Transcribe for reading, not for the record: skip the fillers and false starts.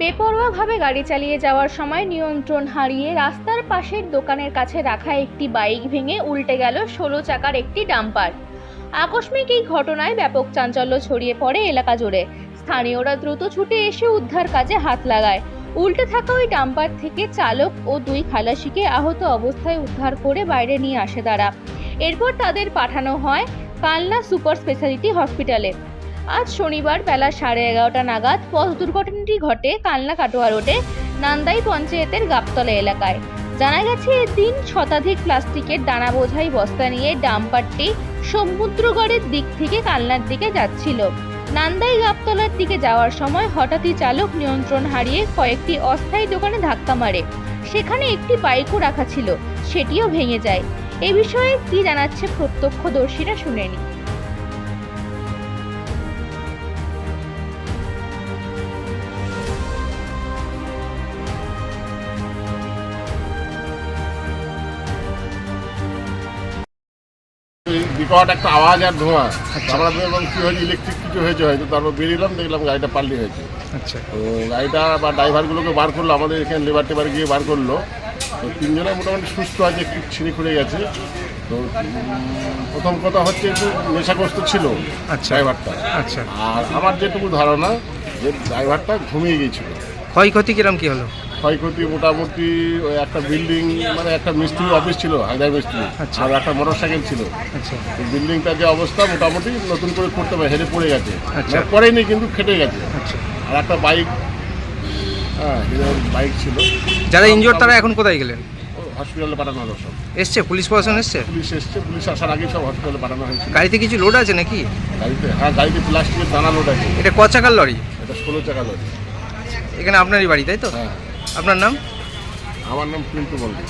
বেপরোয়াভাবে গাড়ি চালিয়ে যাওয়ার সময় নিয়ন্ত্রণ হারিয়ে রাস্তার পাশের দোকানের কাছে রাখা একটি বাইক ভেঙে উল্টে গেল 16 চাকার একটি ডাম্পার। আকস্মিক এই ঘটনায় ব্যাপক চাঞ্চল্য ছড়িয়ে পড়ে এলাকা জুড়ে। স্থানীয়রা দ্রুত ছুটে এসে উদ্ধার কাজে হাত লাগায়। উল্টে থাকা ওই ডাম্পার থেকে চালক ও 2 খালাসিকে আহত অবস্থায় উদ্ধার করে বাইরে নিয়ে আসে তারা। এরপর তাদের পাঠানো হয় কালনা সুপার স্পেশালিটি হসপিটালে। আজ শনিবার বেলা 11:30 নাগাদ পথ দুর্ঘটনাটি ঘটে কালনা কাটোয়া রোডে নান্দাই পঞ্চায়েতের গাবতলা এলাকায়। জানা গেছে, এদিন শতাধিক প্লাস্টিকের দানা বোঝাই বস্তা নিয়ে ডাম্পারটি সমুদ্রগড়ের দিক থেকে কালনার দিকে যাচ্ছিল। নান্দাই গাবতলার দিকে যাওয়ার সময় হঠাৎই চালক নিয়ন্ত্রণ হারিয়ে কয়েকটি অস্থায়ী দোকানে ধাক্কা মারে। সেখানে একটি বাইকও রাখা ছিল, সেটিও ভেঙে যায়। এ বিষয়ে কি জানাচ্ছে প্রত্যক্ষদর্শীরা শুনে নিন। বিকট একটা আওয়াজ আর ধোঁয়া, আমরা এবং কি হয়েছে, ইলেকট্রিক কিছু হয়েছে হয়তো। তারপর বেরিয়েলাম, দেখলাম গাড়িটা পাল্টি হয়েছে। আচ্ছা, তো গাড়িটা বা ড্রাইভারগুলোকে বার করলো, আমাদের এখানে লেবার টেবার গিয়ে বার করলো। তো 3 জনে মোটামুটি সুস্থ আছে, একটু ছিঁড়ে খুঁড়ে গেছে। তো প্রথম কথা হচ্ছে একটু নেশাগ্রস্ত ছিল ড্রাইভারটা। আচ্ছা, আর আমার যেটুকু ধারণা যে ড্রাইভারটা ঘুমিয়ে গিয়েছিল। ক্ষয়ক্ষতি কিরম কি হলো? ক্ষয়ক্ষতি মোটামুটি ওই একটা বিল্ডিং, মানে একটা মিস্ত্রি অফিস ছিল, হায়দার মিস্ত্রি, আচ্ছা। আর একটা মোটরসাইকেল ছিল। আচ্ছা, বিল্ডিংটার যে অবস্থা মোটামুটি নতুন করে করতে পারে, হেরে পড়ে গেছে। আচ্ছা। পড়েনি কিন্তু ফেটে গেছে। আচ্ছা। আর একটা বাইক, বাইক ছিল। যারা ইনজোর্ড তারা এখন কোথায় গেলেন? হসপিটালে পাঠানো হলো সব। এসছে পুলিশ প্রশাসন এসছে? পুলিশ এসছে, পুলিশ আসার আগেই সব হসপিটালে পাঠানো হয়েছে। গাড়িতে কিছু লোড আছে নাকি? গাড়িতে, হ্যাঁ, গাড়িতে প্লাস্টিকের দানা লোড আছে। এটা ক চাকার লরি? এটা 16 চাকা লরি। এখানে আপনারই বাড়ি তাই তো? হ্যাঁ। আপনার নাম? আমার নাম পিন্টু মল্লিক।